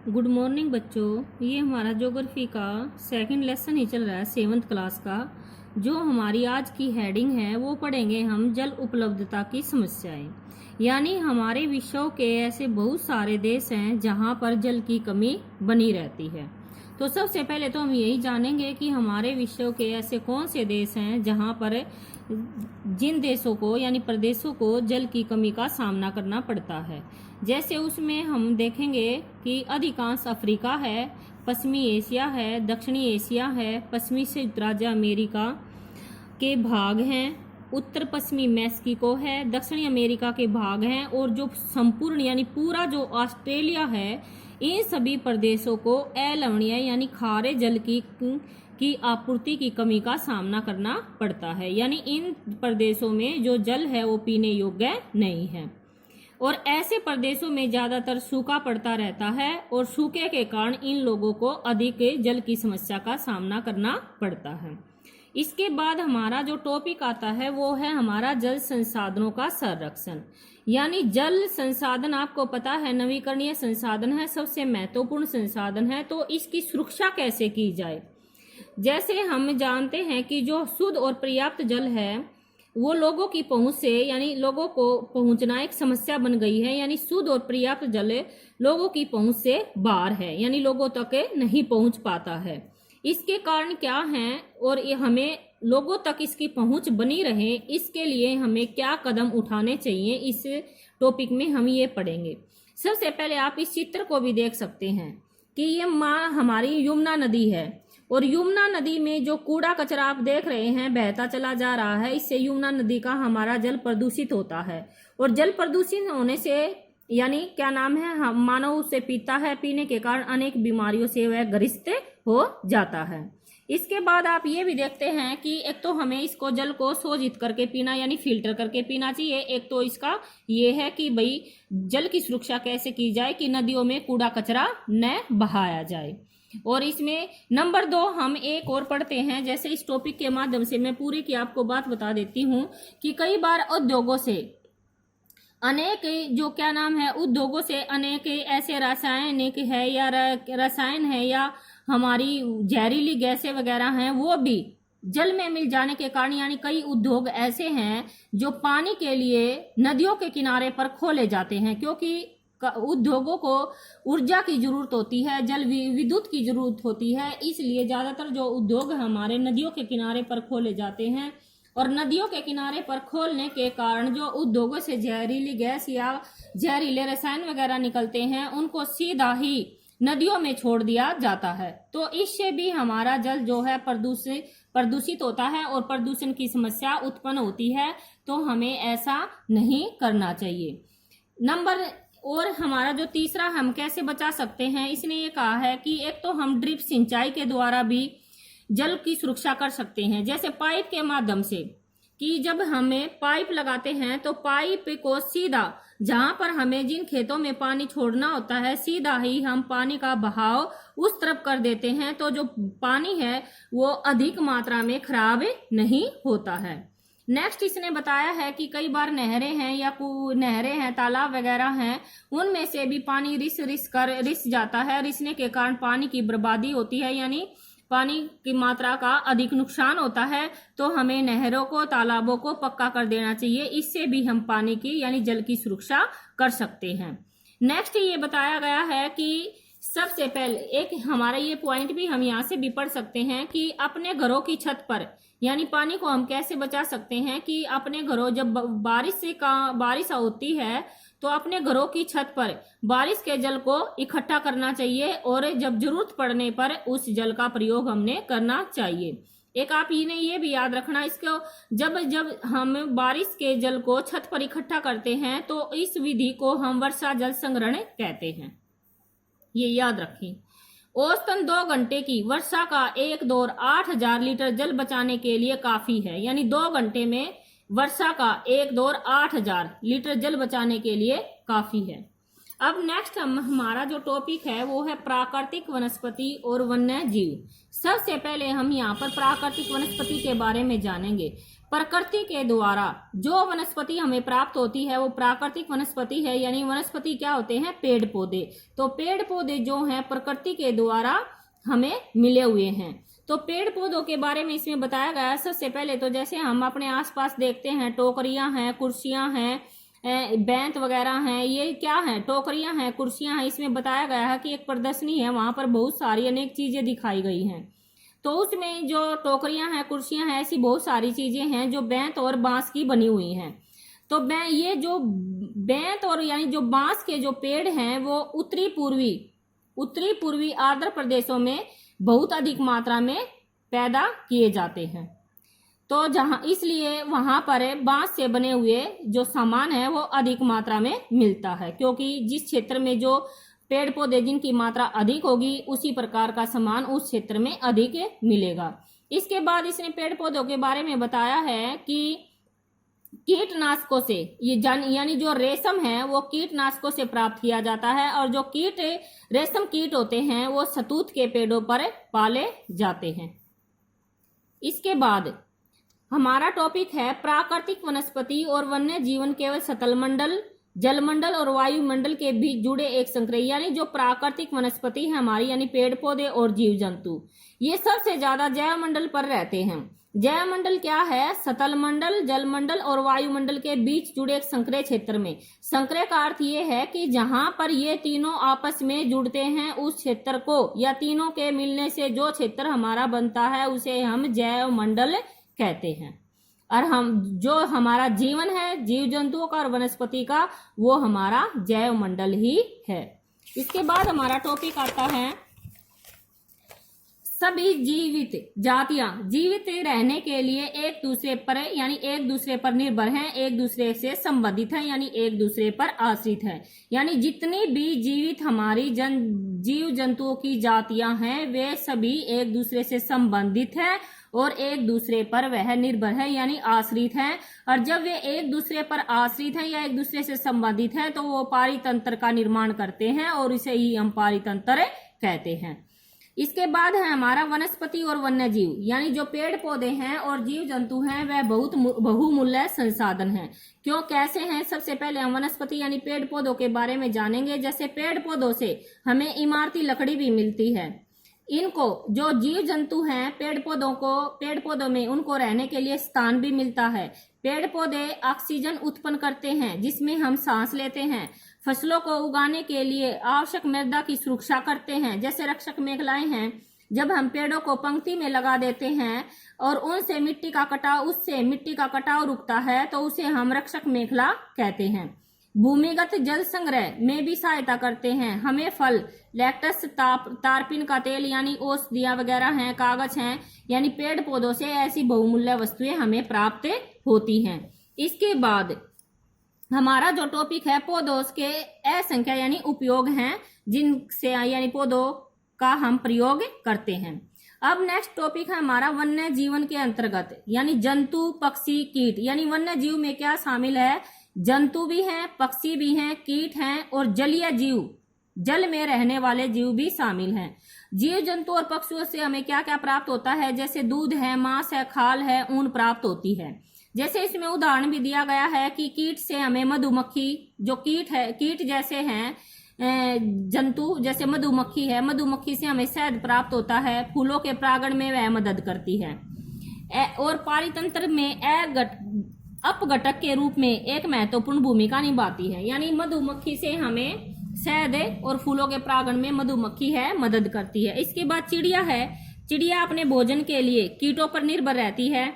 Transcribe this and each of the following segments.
Good morning बच्चों। ये हमारा ज्योग्राफी का सेकंड लेसन ही चल रहा है 7th क्लास का। जो हमारी आज की हेडिंग है वो पढ़ेंगे हम जल उपलब्धता की समस्याएं। यानी हमारे विश्व के ऐसे बहुत सारे देश हैं जहां पर जल की कमी बनी रहती है। तो सबसे पहले तो हम यही जानेंगे कि हमारे विश्व के ऐसे कौन से देश हैं जहां पर जिन देशों को यानी प्रदेशों को जल की कमी का सामना करना पड़ता है। जैसे उसमें हम देखेंगे कि अधिकांश अफ्रीका है, पश्चिमी एशिया है, दक्षिणी एशिया है, पश्चिमी संयुक्त राज्य अमेरिका के भाग हैं, उत्तर पश्चिमी मैक्सिको है, दक्षिणी अमेरिका के भाग हैं और जो संपूर्ण यानी पूरा जो ऑस्ट्रेलिया है, इन सभी प्रदेशों को अलवणीय यानी खारे जल की आपूर्ति की कमी का सामना करना पड़ता है। यानी इन प्रदेशों में जो जल है वो पीने योग्य नहीं है और ऐसे प्रदेशों में ज्यादातर सूखा पड़ता रहता है और सूखे के कारण इन लोगों को अधिक जल की समस्या का सामना करना पड़ता है। इसके बाद हमारा जो टॉपिक आता है वो है हमारा जल संसाधनों का संरक्षण। यानी जल संसाधन आपको पता है नवीकरणीय संसाधन है, सबसे महत्वपूर्ण संसाधन है, तो इसकी सुरक्षा कैसे की जाए। जैसे हम जानते हैं कि जो शुद्ध और पर्याप्त जल है वो लोगों की पहुंच से यानी लोगों को पहुंचना एक समस्या बन गई है। यानी शुद्ध और पर्याप्त जल लोगों की पहुंच से बाहर है, यानी लोगों तक नहीं पहुंच पाता है। इसके कारण क्या है और ये हमें लोगों तक इसकी पहुंच बनी रहे, इसके लिए हमें क्या कदम उठाने चाहिए, इस टॉपिक में हम ये पढ़ेंगे। सबसे पहले आप इस चित्र को भी देख सकते हैं कि ये हमारी यमुना नदी है और यमुना नदी में जो कूड़ा कचरा आप देख रहे हैं बहता चला जा रहा है, इससे यमुना नदी का हमारा जल प्रदूषित होता है और जल प्रदूषित होने से यानी क्या नाम है, हम मानव उसे पीता है, पीने के कारण अनेक बीमारियों से वह ग्रसित हो जाता है। इसके बाद आप ये भी देखते हैं कि एक तो हमें इसको जल को शोधित करके पीना यानी फिल्टर करके पीना चाहिए। एक तो इसका ये है कि भाई जल की सुरक्षा कैसे की जाए कि नदियों में कूड़ा कचरा न बहाया जाए। और इसमें नंबर 2 हम एक और पढ़ते हैं। जैसे इस टॉपिक के माध्यम से मैं पूरी की आपको बात बता देती हूँ कि कई बार उद्योगों से अनेक जो क्या नाम है उद्योगों से अनेक ऐसे रासायनिक है या रसायन है या हमारी जहरीली गैसें वगैरह हैं वो भी जल में मिल जाने के कारण यानी कई उद्योग ऐसे हैं जो पानी के लिए नदियों के किनारे पर खोले जाते हैं, क्योंकि उद्योगों को ऊर्जा की जरूरत होती है, जल विद्युत की जरूरत होती है, इसलिए ज्यादातर जो उद्योग हमारे नदियों के किनारे पर खोले जाते हैं और नदियों के किनारे पर खोलने के कारण जो उद्योगों से जहरीली गैस या जहरीले रसायन वगैरह निकलते हैं उनको सीधा ही नदियों में छोड़ दिया जाता है। तो इससे भी हमारा जल जो है प्रदूषित होता है और प्रदूषण की समस्या उत्पन्न होती है, तो हमें ऐसा नहीं करना चाहिए। और हमारा जो तीसरा हम कैसे बचा सकते हैं, इसने ये कहा है कि एक तो हम ड्रिप सिंचाई के द्वारा भी जल की सुरक्षा कर सकते हैं। जैसे पाइप के माध्यम से कि जब हमें पाइप लगाते हैं तो पाइप को सीधा जहां पर हमें जिन खेतों में पानी छोड़ना होता है सीधा ही हम पानी का बहाव उस तरफ कर देते हैं, तो जो पानी है वो अधिक मात्रा में खराब नहीं होता है। नेक्स्ट इसने बताया है कि कई बार नहरें हैं या नहरें हैं, तालाब वगैरह हैं, उनमें से भी पानी रिस जाता है। रिसने के कारण पानी की बर्बादी होती है, यानी पानी की मात्रा का अधिक नुकसान होता है। तो हमें नहरों को तालाबों को पक्का कर देना चाहिए, इससे भी हम पानी की यानी जल की सुरक्षा कर सकते हैं। नेक्स्ट ये बताया गया है कि सबसे पहले एक हमारा ये पॉइंट भी हम यहाँ से भी पढ़ सकते हैं कि अपने घरों की छत पर यानी पानी को हम कैसे बचा सकते हैं कि अपने घरों जब बारिश होती है तो अपने घरों की छत पर बारिश के जल को इकट्ठा करना चाहिए और जब जरूरत पड़ने पर उस जल का प्रयोग हमने करना चाहिए। एक आप इन्हें ये भी याद रखना, इसको जब हम बारिश के जल को छत पर इकट्ठा करते हैं तो इस विधि को हम वर्षा जल संग्रहण कहते हैं, ये याद रखें। औसतन 2 घंटे की वर्षा का एक दौर 8000 लीटर जल बचाने के लिए काफी है। यानी 2 घंटे में वर्षा का एक दौर 8000 लीटर जल बचाने के लिए काफी है। अब नेक्स्ट हमारा जो टॉपिक है वो है प्राकृतिक वनस्पति और वन्य जीव। सबसे पहले हम यहाँ पर प्राकृतिक वनस्पति के बारे में जानेंगे। प्रकृति के द्वारा जो वनस्पति हमें प्राप्त होती है वो प्राकृतिक वनस्पति है। यानी वनस्पति क्या होते हैं? पेड़ पौधे। तो पेड़ पौधे जो हैं प्रकृति के द्वारा हमें मिले हुए हैं। तो पेड़ पौधों के बारे में इसमें बताया गया है। सबसे पहले तो जैसे हम अपने आसपास देखते हैं, टोकरियां हैं, कुर्सियां हैं, बेंत वगैरह हैं, ये क्या है? टोकरियां हैं, कुर्सियां हैं। इसमें बताया गया है कि एक प्रदर्शनी है, वहां पर बहुत सारी अनेक चीजें दिखाई गई हैं। तो उसमें जो टोकरियां हैं, कुर्सियां हैं, ऐसी बहुत सारी चीजें हैं जो बेंत और बांस की बनी हुई हैं। तो ये जो बेंत और यानी जो बांस के जो पेड़ हैं वो उत्तरी पूर्वी आर्द्र प्रदेशों में बहुत अधिक मात्रा में पैदा किए जाते हैं। तो जहां इसलिए वहां पर बांस से बने हुए जो सामान है वो अधिक मात्रा में मिलता है, क्योंकि जिस क्षेत्र में जो पेड़ पौधे जिनकी मात्रा अधिक होगी उसी प्रकार का सामान उस क्षेत्र में अधिक मिलेगा। इसके बाद इसने पेड़ पौधों के बारे में बताया है कि कीटनाशकों से ये यानी जो रेशम है वो कीटनाशकों से प्राप्त किया जाता है, और जो रेशम कीट होते हैं वो शहतूत के पेड़ों पर पाले जाते हैं। इसके बाद हमारा टॉपिक है प्राकृतिक वनस्पति और वन्य जीवन केवल सतल मंडल, जलमंडल और वायुमंडल के बीच जुड़े एक संक्रिय। यानी जो प्राकृतिक वनस्पति है हमारी, यानी पेड़ पौधे और जीव जंतु, ये सबसे ज्यादा जैव मंडल पर रहते हैं। जैव मंडल क्या है? सतल मंडल, जलमंडल और वायुमंडल के बीच जुड़े एक संक्रिय क्षेत्र में। संक्रिय का अर्थ ये है कि जहां पर ये तीनों आपस में जुड़ते हैं उस क्षेत्र को, या तीनों के मिलने से जो क्षेत्र हमारा बनता है उसे हम जैव मंडल कहते हैं। और हम जो हमारा जीवन है जीव जंतुओं का और वनस्पति का, वो हमारा जैव मंडल ही है। इसके बाद हमारा टॉपिक आता है सभी जीवित जातियां जीवित रहने के लिए एक दूसरे पर यानी एक दूसरे पर निर्भर हैं, एक दूसरे से संबंधित हैं, यानी एक दूसरे पर आश्रित हैं। यानी जितनी भी जीवित हमारी जीव जंतुओं की जातियां हैं वे सभी एक दूसरे से संबंधित हैं और एक दूसरे पर वह निर्भर है यानी आश्रित हैं। और जब वे एक दूसरे पर आश्रित हैं या एक दूसरे से संबंधित हैं तो वो पारितंत्र का निर्माण करते हैं और इसे ही हम पारितंत्र कहते हैं। इसके बाद है हमारा वनस्पति और वन्य जीव, यानी जो पेड़ पौधे हैं और जीव जंतु हैं वह बहुत बहुमूल्य संसाधन हैं। क्यों, कैसे हैं? सबसे पहले हम वनस्पति यानी पेड़ पौधों के बारे में जानेंगे। जैसे पेड़ पौधों से हमें इमारती लकड़ी भी मिलती है। इनको जो जीव जंतु हैं पेड़ पौधों में उनको रहने के लिए स्थान भी मिलता है। पेड़ पौधे ऑक्सीजन उत्पन्न करते हैं जिसमें हम सांस लेते हैं। फसलों को उगाने के लिए आवश्यक मृदा की सुरक्षा करते हैं। जैसे रक्षक मेखलाएं हैं, जब हम पेड़ों को पंक्ति में लगा देते हैं और उससे मिट्टी का कटाव रुकता है तो उसे हम रक्षक मेखला कहते हैं। भूमिगत जल संग्रह में भी सहायता करते हैं। हमें फल, लैक्टस, तारपीन का तेल यानी औषधियां वगैरह हैं, कागज हैं, यानी पेड़ पौधों से ऐसी बहुमूल्य वस्तुएं हमें प्राप्त होती हैं। इसके बाद हमारा जो टॉपिक है पौधों के असंख्य यानी उपयोग हैं जिनसे यानी पौधों का हम प्रयोग करते हैं। अब नेक्स्ट टॉपिक है हमारा वन्य जीवन के अंतर्गत यानी जंतु, पक्षी, कीट। यानी वन्य जीव में क्या शामिल है? जंतु भी हैं, पक्षी भी हैं, कीट हैं और जलीय जीव, जल में रहने वाले जीव भी शामिल हैं। जीव जंतु और पक्षियों से हमें क्या क्या प्राप्त होता है? जैसे दूध है, मांस है, खाल है, ऊन प्राप्त होती है। जैसे इसमें उदाहरण भी दिया गया है कि कीट से हमें मधुमक्खी, जो कीट जैसे हैं जंतु, जैसे मधुमक्खी है, मधुमक्खी से हमें शहद प्राप्त होता है। फूलों के परागण में वह मदद करती है और पारितंत्र में अपघटक के रूप में एक महत्वपूर्ण भूमिका निभाती है। यानी मधुमक्खी से हमें शहद और फूलों के परागण में मधुमक्खी है मदद करती है। इसके बाद चिड़िया है। चिड़िया अपने भोजन के लिए कीटों पर निर्भर रहती है।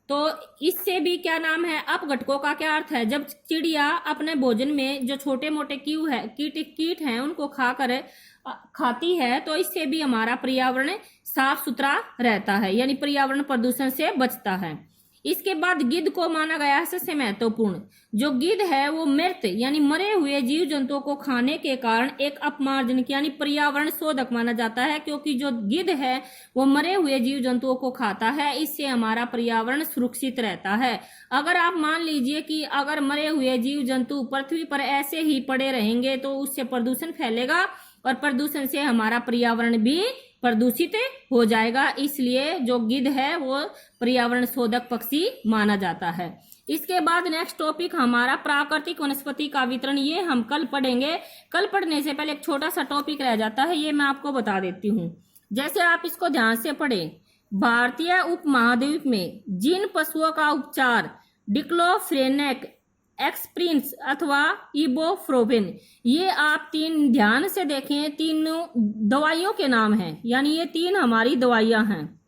तो इससे भी क्या नाम है? अपघटकों का क्या अर्थ है? जब चिड़िया अपने भोजन में जो छोटे मोटे कीट हैं उनको खाती है तो इससे भी हमारा पर्यावरण साफ सुथरा रहता है, यानी पर्यावरण प्रदूषण से बचता है। इसके बाद गिद्ध को माना गया है सबसे महत्वपूर्ण। जो गिद्ध है वो मृत यानी मरे हुए जीव जंतुओं को खाने के कारण एक अपमार्जनक यानी पर्यावरण शोधक माना जाता है, क्योंकि जो गिद्ध है वो मरे हुए जीव जंतुओं को खाता है, इससे हमारा पर्यावरण सुरक्षित रहता है। अगर आप मान लीजिए कि अगर मरे हुए जीव जंतु पृथ्वी पर ऐसे ही पड़े रहेंगे तो उससे प्रदूषण फैलेगा और प्रदूषण से हमारा पर्यावरण भी प्रदूषित हो जाएगा। इसलिए जो गिद्ध है वो पर्यावरण शोधक पक्षी माना जाता है। इसके बाद नेक्स्ट टॉपिक हमारा प्राकृतिक वनस्पति का वितरण, ये हम कल पढ़ेंगे। कल पढ़ने से पहले एक छोटा सा टॉपिक रह जाता है, ये मैं आपको बता देती हूँ। जैसे आप इसको ध्यान से पढ़ें, भारतीय उपमहाद्वीप में जिन पशुओं का उपचार डिक्लोफेनेक, एक्सप्रिंस अथवा इबोफ्रोबिन, ये आप तीन ध्यान से देखें, तीनों दवाइयों के नाम हैं, यानी ये तीन हमारी दवाइयां हैं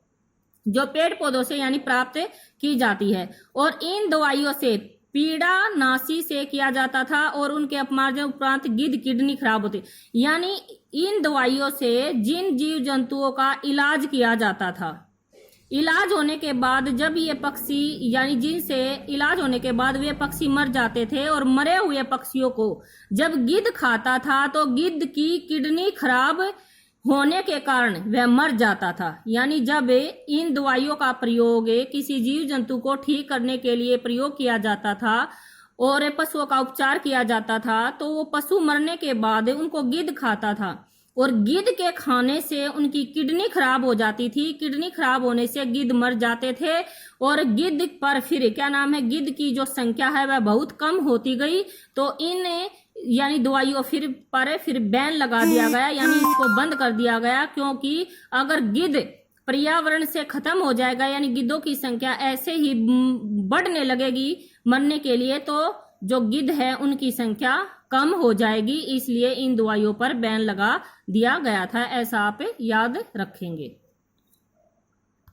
जो पेड़ पौधों से यानी प्राप्त की जाती है। और इन दवाइयों से पीड़ा नासी से किया जाता था और उनके अपमार्जन उपरांत गिद्ध किडनी खराब होती, यानी इन दवाइयों से जिन जीव जंतुओं का इलाज किया जाता था, इलाज होने के बाद जब ये पक्षी यानी जिनसे इलाज होने के बाद वे पक्षी मर जाते थे और मरे हुए पक्षियों को जब गिद्ध खाता था तो गिद्ध की किडनी खराब होने के कारण वह मर जाता था। यानी जब इन दवाइयों का प्रयोग किसी जीव जंतु को ठीक करने के लिए प्रयोग किया जाता था और पशुओं का उपचार किया जाता था तो वो पशु मरने के बाद उनको गिद्ध खाता था और गिद्ध के खाने से उनकी किडनी खराब हो जाती थी। किडनी खराब होने से गिद्ध मर जाते थे और गिद्ध पर फिर क्या नाम है, गिद्ध की जो संख्या है वह बहुत कम होती गई। तो इन यानी दवाइयों फिर बैन लगा दिया गया, यानी इसको बंद कर दिया गया, क्योंकि अगर गिद्ध पर्यावरण से खत्म हो जाएगा यानी गिद्धों की संख्या ऐसे ही बढ़ने लगेगी मरने के लिए, तो जो गिद्ध है उनकी संख्या कम हो जाएगी। इसलिए इन दवाइयों पर बैन लगा दिया गया था, ऐसा आप याद रखेंगे।